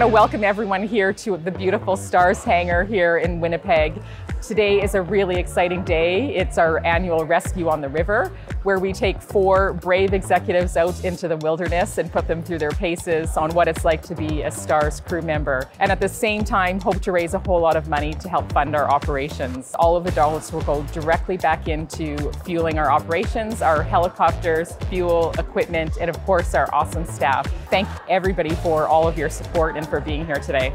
want to welcome everyone here to the beautiful Stars Hangar here in Winnipeg. Today is a really exciting day. It's our annual Rescue on the River, where we take 4 brave executives out into the wilderness and put them through their paces on what it's like to be a Stars crew member. And at the same time, hope to raise a whole lot of money to help fund our operations. All of the dollars will go directly back into fueling our operations, our helicopters, fuel, equipment, and of course our awesome staff. Thank everybody for all of your support and for being here today.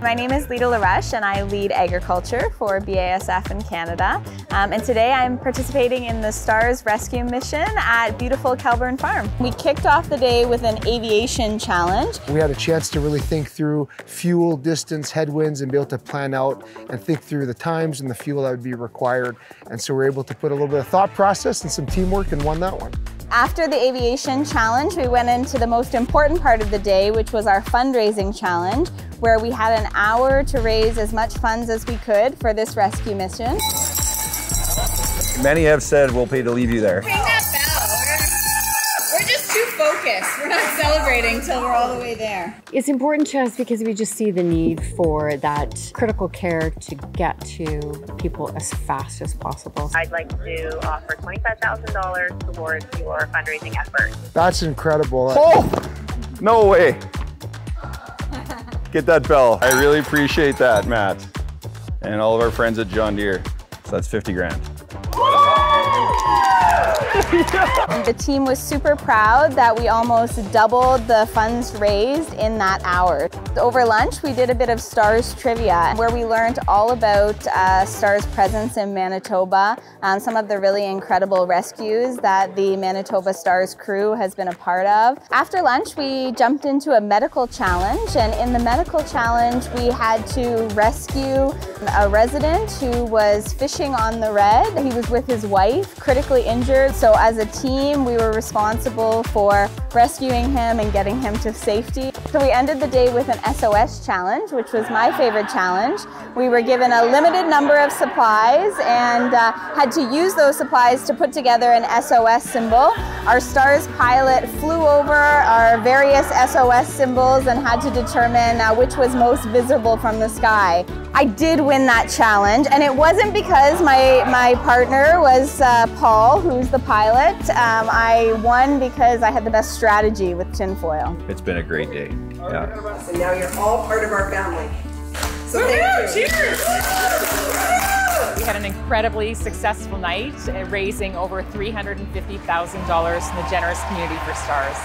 My name is Lita LaRush and I lead agriculture for BASF in Canada. And today I'm participating in the Stars Rescue Mission at beautiful Kelburn Farm. We kicked off the day with an aviation challenge. We had a chance to really think through fuel, distance, headwinds, and be able to plan out and think through the times and the fuel that would be required. And so we're able to put a little bit of thought process and some teamwork and won that one. After the aviation challenge, we went into the most important part of the day, which was our fundraising challenge, where we had an hour to raise as much funds as we could for this rescue mission. Many have said we'll pay to leave you there. Ring that bell. We're just too focused. We're not celebrating till we're all the way there. It's important to us because we just see the need for that critical care to get to people as fast as possible. I'd like to offer $25,000 towards your fundraising effort. That's incredible. Oh, no way. Get that bell. I really appreciate that, Matt. And all of our friends at John Deere. So that's 50 grand. The team was super proud that we almost doubled the funds raised in that hour. Over lunch, we did a bit of Stars trivia, where we learned all about Stars' presence in Manitoba, some of the really incredible rescues that the Manitoba Stars crew has been a part of. After lunch, we jumped into a medical challenge, and in the medical challenge, we had to rescue a resident who was fishing on the Red. He was with his wife, critically injured. So as a team, we were responsible for rescuing him and getting him to safety. So we ended the day with an SOS challenge, which was my favorite challenge. We were given a limited number of supplies and had to use those supplies to put together an SOS symbol. Our Stars pilot flew over our various SOS symbols and had to determine which was most visible from the sky. I did win that challenge, and it wasn't because my partner was Paul, who's the pilot. I won because I had the best strategy with tinfoil. It's been a great day. Yeah. And now you're all part of our family. So thank you. Cheers! We had an incredibly successful night, raising over $350,000 in the generous community for Stars.